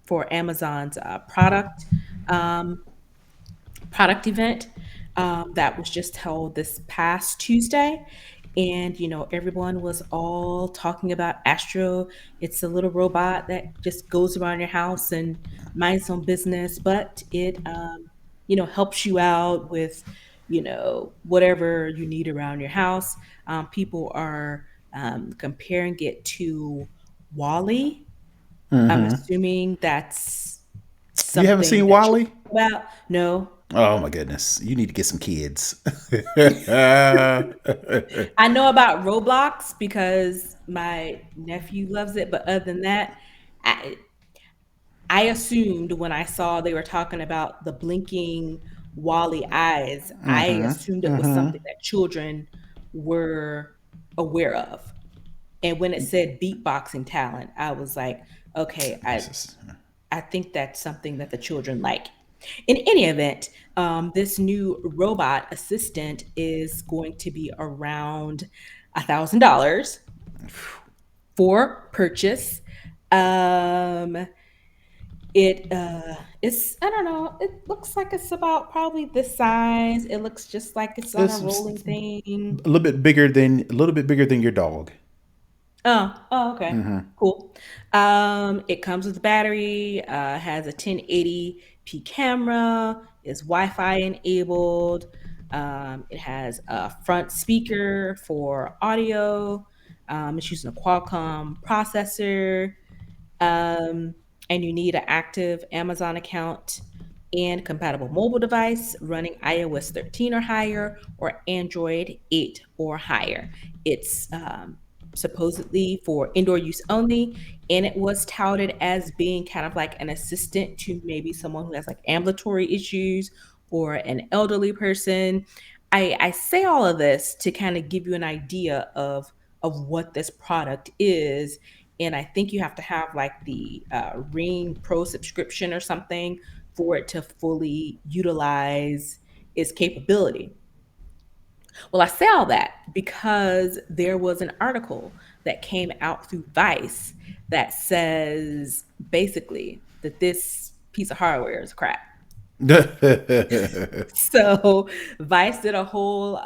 for Amazon's um, product event that was just held this past Tuesday. And, everyone was all talking about Astro. It's a little robot that just goes around your house and minds its own business, but it, helps you out with, whatever you need around your house. People are comparing it to Wally. I'm assuming that's You haven't something seen that you Wally? know about. No, Oh my goodness. You need to get some kids. I know about Roblox because my nephew loves it, but other than that, I, I assumed when I saw they were talking about the blinking Wally eyes, I assumed it was something that children were aware of. And when it said beatboxing talent, I was like, okay, This I is I think that's something that the children like. In any event, this new robot assistant is going to be around $1,000 for purchase. Um, it's I don't know. It looks like it's about probably this size. It looks just like it's on a rolling thing. a little bit bigger than your dog. Oh, okay. Cool. It comes with a battery, has a 1080p camera, is Wi-Fi enabled. It has a front speaker for audio. It's using a Qualcomm processor. Um, and you need an active Amazon account and compatible mobile device running iOS 13 or higher or Android 8 or higher. It's supposedly for indoor use only, and it was touted as being kind of like an assistant to maybe someone who has like ambulatory issues or an elderly person. I say all of this to kind of give you an idea of what this product is, and I think you have to have like the Ring Pro subscription or something for it to fully utilize its capability. Well, I say all that because there was an article that came out through Vice that says basically that this piece of hardware is crap. So Vice did a whole,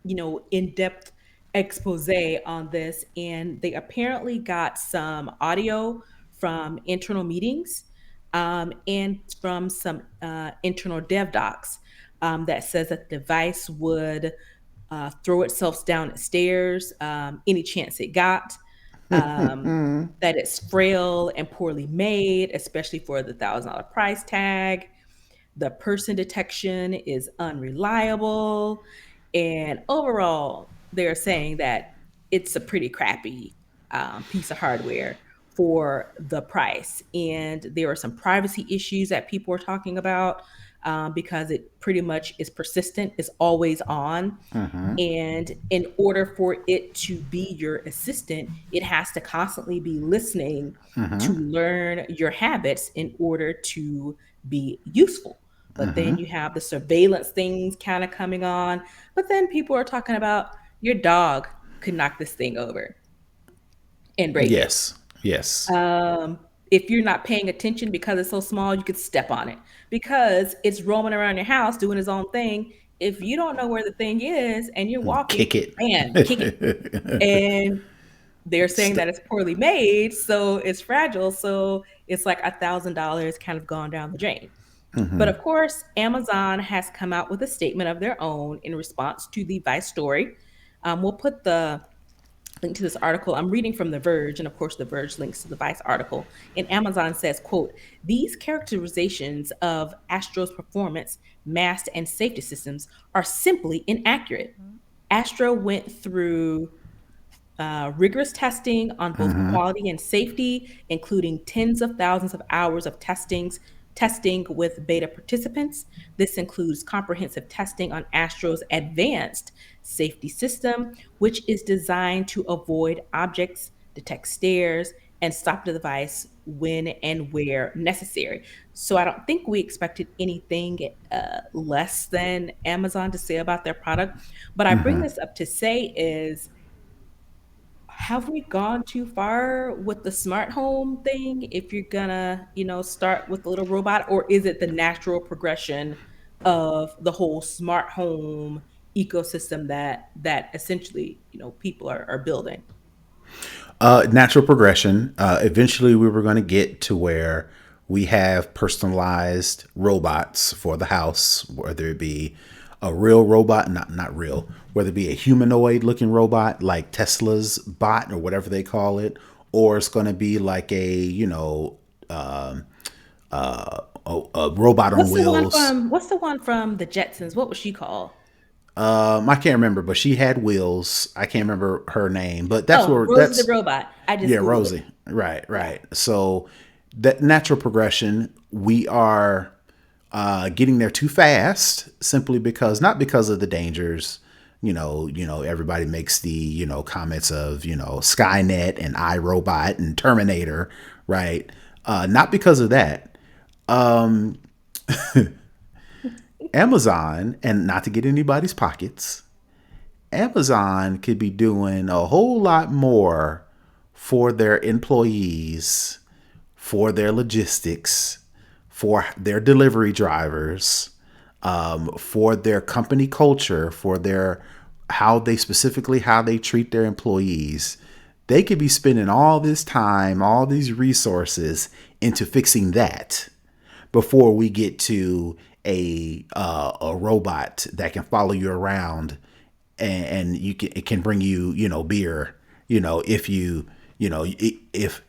in-depth expose on this, and they apparently got some audio from internal meetings and from some internal dev docs that says that the device would throw itself down the stairs any chance it got. That it's frail and poorly made, especially for the $1,000 price tag. The person detection is unreliable. And overall, they're saying that it's a pretty crappy piece of hardware for the price. And there are some privacy issues that people are talking about because it pretty much is persistent, is always on. And in order for it to be your assistant, it has to constantly be listening to learn your habits in order to be useful. But then you have the surveillance things kind of coming on. But then people are talking about your dog could knock this thing over and break it. Yes. Yes. Um, if you're not paying attention because it's so small, you could step on it because it's roaming around your house doing its own thing. If you don't know where the thing is and you're walking, Kick it. bam, kick it. And they're saying that St- it's poorly made, so it's fragile. So it's like $1,000 kind of gone down the drain. But of course, Amazon has come out with a statement of their own in response to the Vice story. We'll put the link to this article. I'm reading from The Verge, and of course, The Verge links to the Vice article. And Amazon says, quote, these characterizations of Astro's performance, mast, and safety systems are simply inaccurate. Astro went through rigorous testing on both quality and safety, including tens of thousands of hours of testing with beta participants. This includes comprehensive testing on Astro's advanced safety system, which is designed to avoid objects, detect stairs, and stop the device when and where necessary. So I don't think we expected anything less than Amazon to say about their product. But I bring this up to say is have we gone too far with the smart home thing if you're gonna, start with the little robot, or is it the natural progression of the whole smart home ecosystem that essentially, people are building? Natural progression. Eventually, we were going to get to where we have personalized robots for the house, whether it be a real robot, not real, whether it be a humanoid looking robot like Tesla's bot or whatever they call it, or it's going to be like a robot on wheels. What's the one from the Jetsons? What was she called? I can't remember, but she had wheels. I can't remember her name, but Oh, Rosie the robot. I just yeah, Googled it. Rosie. Right, Yeah. right. So that natural progression, we are getting there too fast, simply because not because of the dangers. Everybody makes the comments of Skynet and iRobot and Terminator, right? Not because of that. Amazon, and not to get anybody's pockets, Amazon could be doing a whole lot more for their employees, for their logistics, for their delivery drivers, for their company culture, for their how they treat their employees. They could be spending all this time, all these resources into fixing that before we get to a robot that can follow you around, and it can bring you beer, if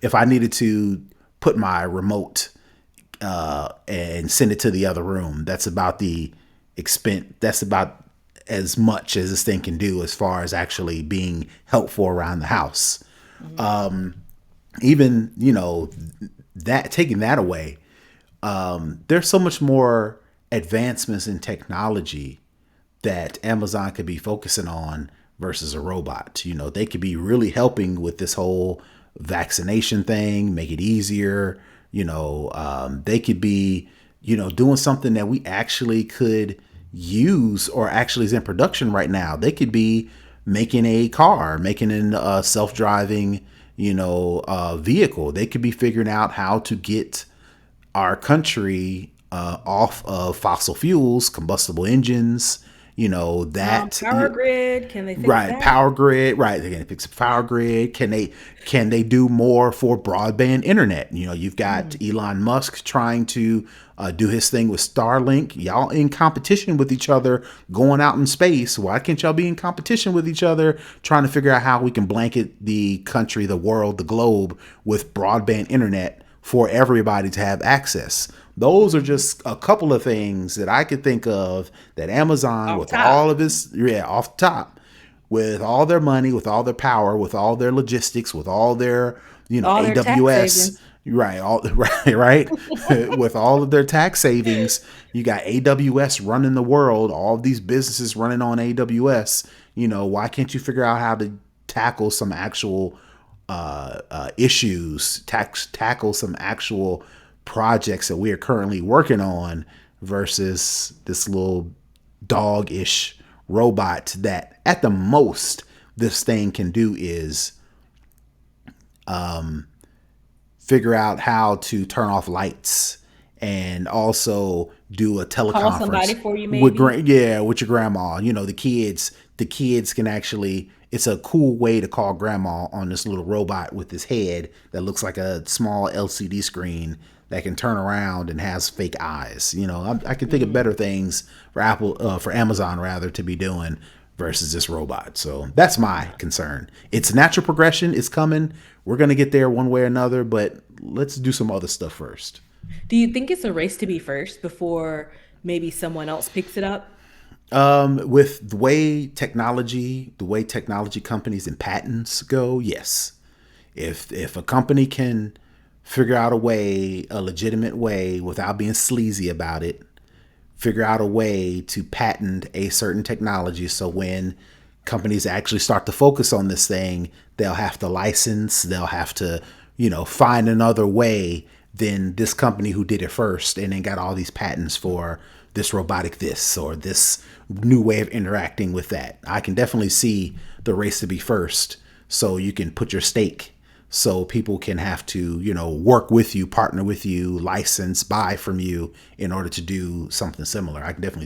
if I needed to put my remote and send it to the other room. That's about the expense. That's about as much as this thing can do as far as actually being helpful around the house. Mhm. Even that, taking that away, there's so much more advancements in technology that Amazon could be focusing on versus a robot. They could be really helping with this whole vaccination thing, make it easier. They could be, doing something that we actually could use or actually is in production right now. They could be making a car, making a self-driving, vehicle. They could be figuring out how to get our country off of fossil fuels, combustible engines, that Power grid, can they fix right, that? power grid, right. They're gonna fix a power grid. Can they do more for broadband internet? You've got Mm. Elon Musk trying to do his thing with Starlink. Y'all in competition with each other, going out in space. Why can't y'all be in competition with each other, trying to figure out how we can blanket the country, the world, the globe with broadband internet for everybody to have access? Those are just a couple of things that I could think of that Amazon, Off with top. all of this, yeah, off the top, with all their money, with all their power, with all their logistics, with all their, All their tax AWS, savings. right, all right, with all of their tax savings, you got AWS running the world, all of these businesses running on AWS. Why can't you figure out how to tackle some actual issues, tackle some actual projects that we are currently working on versus this little dog-ish robot that at the most this thing can do is figure out how to turn off lights and also do a Call somebody teleconference for you, with maybe. with your grandma. The kids can actually, it's a cool way to call grandma on this little robot with this head that looks like a small LCD screen that can turn around and has fake eyes. I can think of Mm. better things for Amazon rather, to be doing versus this robot. So that's my concern. It's natural progression. It's coming. We're going to get there one way or another, but let's do some other stuff first. Do you think it's a race to be first before maybe someone else picks it up? With the way technology companies and patents go, yes. If a company can figure out a legitimate way without being sleazy about it, figure out a way to patent a certain technology, so when companies actually start to focus on this thing, they'll have to license, they'll have to, find another way than this company who did it first and then got all these patents for this robotic this or this new way of interacting with that. I can definitely see the race to be first so you can put your stake so people can have to, work with you, partner with you, license, buy from you in order to do something similar. I can definitely see